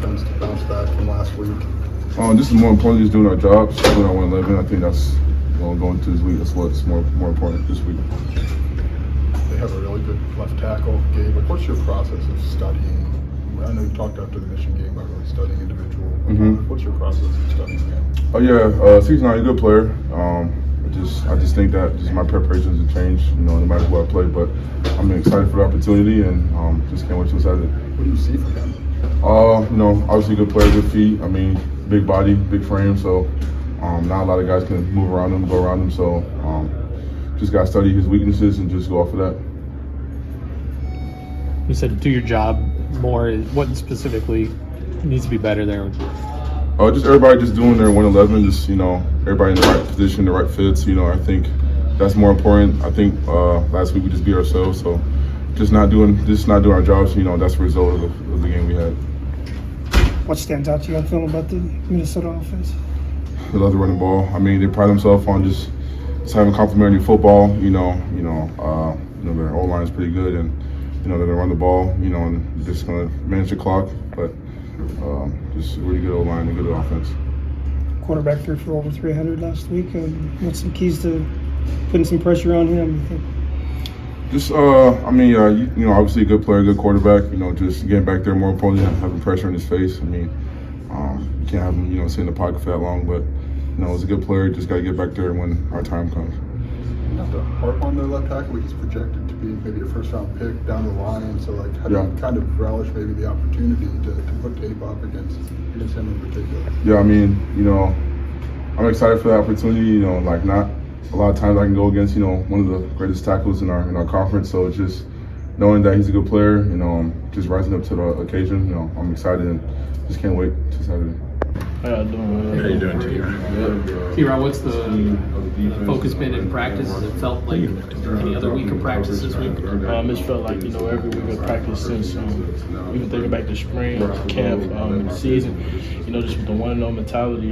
defense to bounce back from last week? Just more importantly, just doing our jobs, doing our 111. I think that's going to this week. That's what's more important this week. They have a really good left tackle, Gabe. Like, what's your process of studying? I know you talked after the Mission game about really studying individual. What's your process of studying him? Oh yeah, C's not a good player. I just think that just my preparations have changed, no matter who I play. But I'm excited for the opportunity and just can't wait to Saturday. What do you see from him? Obviously good player, good feet. I mean, big body, big frame. So not a lot of guys can move around him, go around him. So just got to study his weaknesses and just go off of that. You said do your job more. What specifically needs to be better there? Just everybody just doing their 111, just, everybody in the right position, the right fits. I think that's more important. I think last week we just beat ourselves, so just not doing our jobs, that's the result of the game we had. What stands out to you on film about the Minnesota offense? They love to run the ball. I mean, they pride themselves on just having complimentary football. Their O-line is pretty good, and they're gonna run the ball. And just gonna manage the clock, but just a really good O-line and good offense. Quarterback threw for over 300 last week. What's some keys to putting some pressure on him, you think? Just, obviously a good player, good quarterback. Just getting back there more importantly, having pressure in his face. I mean, you can't have him, sit in the pocket for that long. But, he's a good player. Just got to get back there when our time comes. You have to harp on the left tackle. He's projected to be maybe a first-round pick down the line. So, how do you kind of relish maybe the opportunity to put tape up against him in particular? Yeah, I mean, I'm excited for the opportunity. Not a lot of times I can go against, one of the greatest tackles in our conference. So it's just knowing that he's a good player, just rising up to the occasion. I'm excited and just can't wait to Saturday. How y'all doing? How you doing, TeRah? TeRah, what's the focus been in practice? Has it felt like any other week of practice this week? It's felt like, every week of practice since even thinking back to spring, camp, and the season, just with the 1-0 mentality,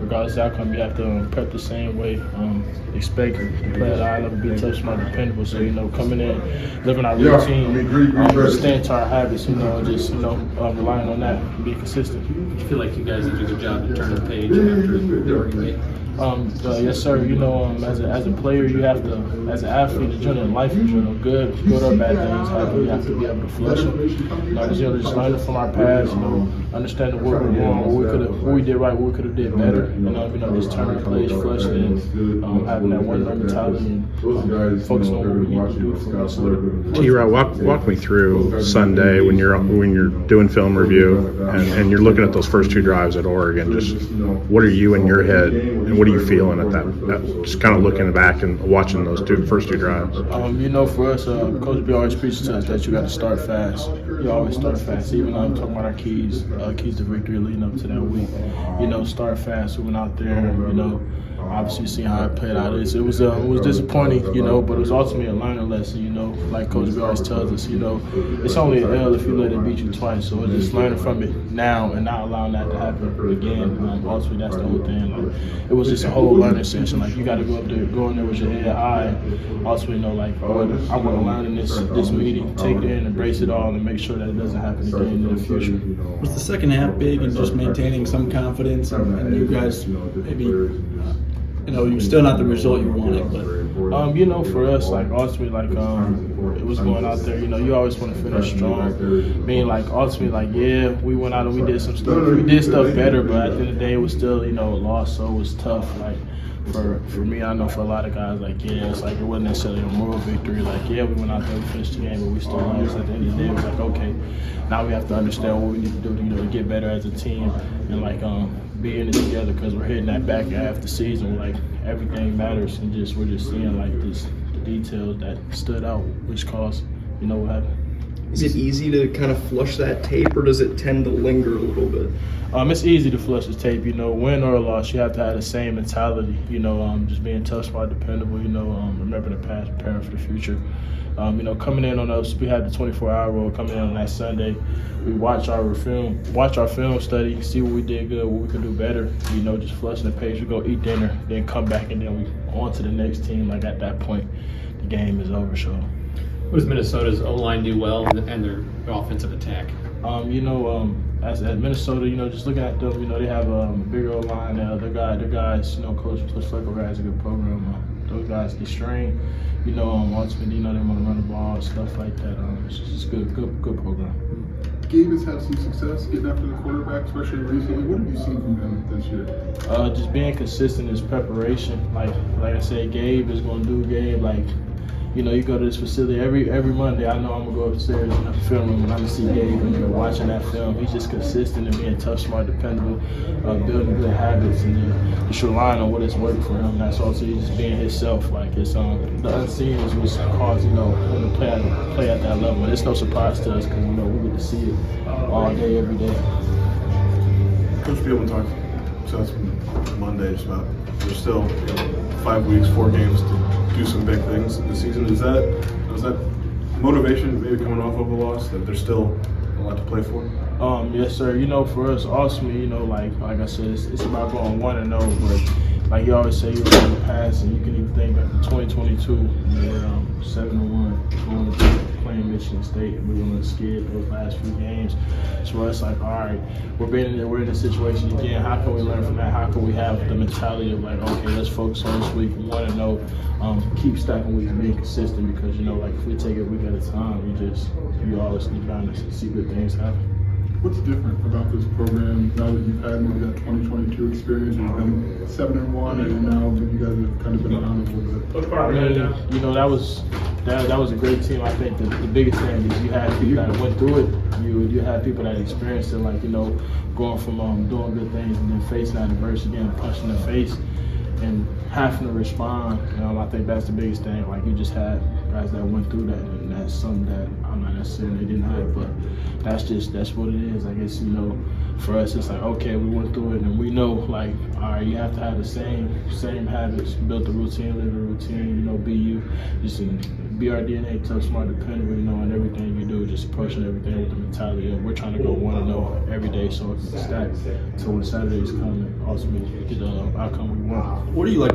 regardless of the outcome, you have to prep the same way, expect to play at a high level, be tough, smart, dependable. So, coming in, living our routine, staying to our habits, relying on that and being consistent. I feel like you guys did a good job to turn the page after the argument. Yes, sir. As a player, you have to, as an athlete, in general, in life, good or bad things happen. You have to be able to flush them. Just learning from our past, understanding what we're wrong, what we did right, what we could have did better. Just turning plays, flushing, and having that one mentality and focusing on what we need to do for us. TeRah, walk me through Sunday when you're doing film review and you're looking at those first two drives at Oregon. Just what are you in your head, and what are you feeling at that? Just kind of looking back and watching those first two drives. For us, Coach B always preaches to us that you got to start fast. You always start fast. Even I'm talking about our keys to victory leading up to that week. Start fast. We went out there, obviously seeing how it played out. It was disappointing, but it was ultimately a learning lesson, like Coach B always tells us, it's only an L if you let it beat you twice. So it's just learning from it now and not allowing that to happen again. Ultimately, that's the whole thing. It was just a whole learning session. You got to go in there with your head high. Ultimately, what I want to learn in this meeting, take it in, embrace it all, and make sure that it doesn't happen again in the future. Was the second half big in just maintaining some confidence, and you guys maybe, you're still not the result you wanted, but for us, ultimately, it was going out there. You always want to finish strong. Ultimately, we went out and we did some stuff. We did stuff better, but at the end of the day, it was still, a loss. So it was tough. For me, I know for a lot of guys, it wasn't necessarily a moral victory. We went out there, we finished the game, but we still lost. At the end of the day, it was okay, now we have to understand what we need to do to get better as a team and be in it together, because we're hitting that back half the season. Everything matters, and we're just seeing the details that stood out, which caused what happened. Is it easy to kind of flush that tape, or does it tend to linger a little bit? It's easy to flush the tape. Win or loss, you have to have the same mentality. Just being tough, smart, dependable. Remember the past, preparing for the future. Coming in on us, we had the 24-hour rule. Coming in on that Sunday, we watch our film study, see what we did good, what we could do better. Just flushing the page. We go eat dinner, then come back, and then we on to the next team. At that point, the game is over. So. What does Minnesota's O-line do well and their offensive attack? as Minnesota, you know, just looking at them, you know, they have a bigger O line. Their guys, you know, Coach Flecko has a good program. Those guys get strained, you know. Ultimately, you know, they want to run the ball, stuff like that. It's just good program. Gabe has had some success getting after the quarterback, especially recently. What have you seen from him this year? Just being consistent in his preparation. Like I said, Gabe is going to do Gabe. Like, you know, you go to this facility every Monday. I know I'm gonna go upstairs in the film room and I'm gonna see Gabe and you're watching that film. He's just consistent and being tough, smart, dependable, building good habits, and just relying on what has worked for him. That's also just being himself. Like it's the unseen is what's caused, you know, him to play at that level. And it's no surprise to us because, you know, we get to see it all day, every day. Coach Beelman talked to us Monday just about there's still 5 weeks, 4 games to do some big things this season. Is that motivation maybe coming off of a loss that there's still a lot to play for? Yes, sir. You know, for us, ultimately, you know, like I said, it's about going 1-0. But like you always say, you're in the past, and you can even think back to 2022, we were 7-1 going to playing Michigan State, and we were on the skid those last few games. So it's like, all right, we're in a situation again. How can we learn from that? How can we have the mentality of like, okay, let's focus on this week, 1-0, keep stacking weeks, being consistent, because, you know, like if we take it a week at a time, you always keep trying to see good things happen. What's different about this program now that you've had maybe that 2022 experience? You've been 7-1, and now you guys have kind of been around a little bit. I mean, you know, that was a great team. I think the biggest thing is you had people that went through it. You had people that experienced it, like, you know, going from doing good things and then facing that adversity and punching in the face and having to respond. I think that's the biggest thing. Like, you just had guys that went through that, and that's something that I'm not necessarily denying, but that's what it is. I guess, you know, for us, it's like, okay, we went through it, and we know, like, all right, you have to have the same habits, build the routine, live the routine, you know, be you, just be our DNA, tough, smart, dependable, you know, and everything you do, just approaching everything with the mentality of we're trying to go 1-0 every day, so it can stack to when Saturday's come and ultimately get the outcome we want. What do you like